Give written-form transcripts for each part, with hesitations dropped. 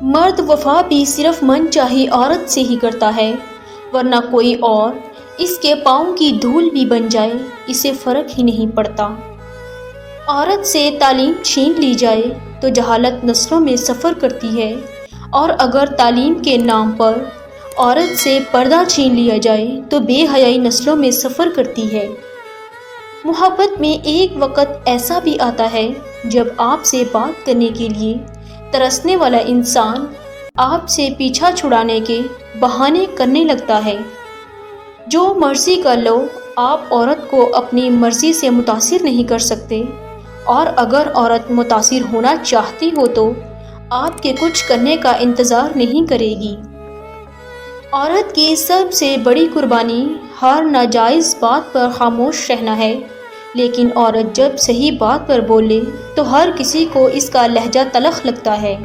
مرد وفا بھی صرف من چاہی عورت سے ہی کرتا ہے، ورنہ کوئی اور اس کے پاؤں کی دھول بھی بن جائے اسے فرق ہی نہیں پڑتا۔ عورت سے تعلیم چھین لی جائے تو جہالت نسلوں میں سفر کرتی ہے، اور اگر تعلیم کے نام پر عورت سے پردہ چھین لیا جائے تو بے حیائی نسلوں میں سفر کرتی ہے۔ محبت میں ایک وقت ایسا بھی آتا ہے جب آپ سے بات کرنے کے لیے ترسنے والا انسان آپ سے پیچھا چھڑانے کے بہانے کرنے لگتا ہے۔ جو مرضی کر لو، آپ عورت کو اپنی مرضی سے متاثر نہیں کر سکتے، اور اگر عورت متاثر ہونا چاہتی ہو تو آپ کے کچھ کرنے کا انتظار نہیں کرے گی۔ عورت کی سب سے بڑی قربانی ہر ناجائز بات پر خاموش رہنا ہے، لیکن عورت جب صحیح بات پر بولے تو ہر کسی کو اس کا لہجہ تلخ لگتا ہے۔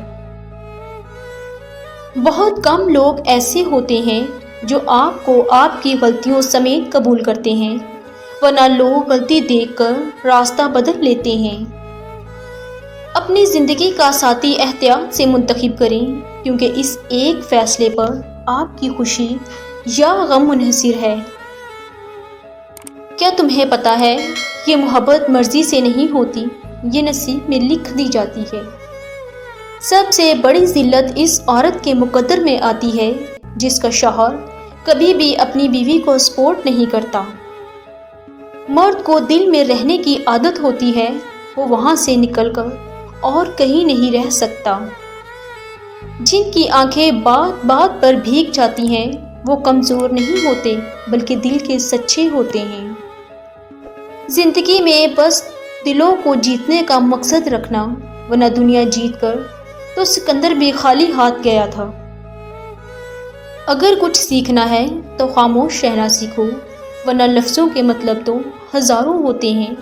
بہت کم لوگ ایسے ہوتے ہیں جو آپ کو آپ کی غلطیوں سمیت قبول کرتے ہیں، ورنہ لوگ غلطی دیکھ کر راستہ بدل لیتے ہیں۔ اپنی زندگی کا ساتھی احتیاط سے منتخب کریں، کیونکہ اس ایک فیصلے پر آپ کی خوشی یا غم منحصر ہے۔ کیا تمہیں پتہ ہے، یہ محبت مرضی سے نہیں ہوتی، یہ نصیب میں لکھ دی جاتی ہے۔ سب سے بڑی ذلت اس عورت کے مقدر میں آتی ہے جس کا شوہر کبھی بھی اپنی بیوی کو سپورٹ نہیں کرتا۔ مرد کو دل میں رہنے کی عادت ہوتی ہے، وہ وہاں سے نکل کر اور کہیں نہیں رہ سکتا۔ جن کی آنکھیں بات بات پر بھیگ جاتی ہیں وہ کمزور نہیں ہوتے بلکہ دل کے سچے ہوتے ہیں۔ زندگی میں بس دلوں کو جیتنے کا مقصد رکھنا، ورنہ دنیا جیت کر تو سکندر بھی خالی ہاتھ گیا تھا۔ اگر کچھ سیکھنا ہے تو خاموش رہنا سیکھو، ورنہ لفظوں کے مطلب تو ہزاروں ہوتے ہیں۔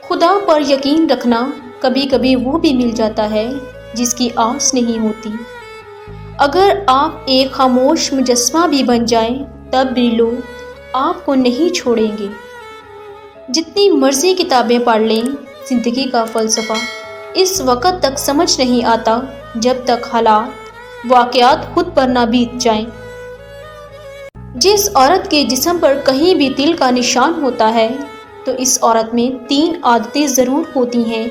خدا پر یقین رکھنا، کبھی کبھی وہ بھی مل جاتا ہے جس کی آس نہیں ہوتی۔ اگر آپ ایک خاموش مجسمہ بھی بن جائیں تب بھی لوگ آپ کو نہیں چھوڑیں گے۔ جتنی مرضی کتابیں پڑھ لیں، زندگی کا فلسفہ اس وقت تک سمجھ نہیں آتا جب تک حالات، واقعات خود پر نہ بیت جائیں۔ جس عورت کے جسم پر کہیں بھی تل کا نشان ہوتا ہے تو اس عورت میں 3 عادتیں ضرور ہوتی ہیں۔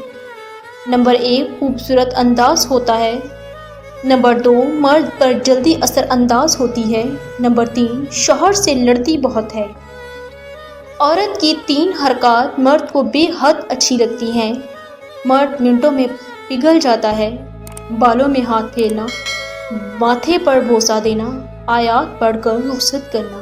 نمبر 1، خوبصورت انداز ہوتا ہے۔ نمبر 2، مرد پر جلدی اثر انداز ہوتی ہے۔ نمبر 3، شوہر سے لڑتی بہت ہے۔ عورت کی 3 حرکات مرد کو بے حد اچھی لگتی ہیں۔ مرد منٹوں میں پگھل جاتا ہے۔ بالوں میں ہاتھ پھیرنا، ماتھے پر بوسہ دینا، آیات پڑھ کر رخصت کرنا۔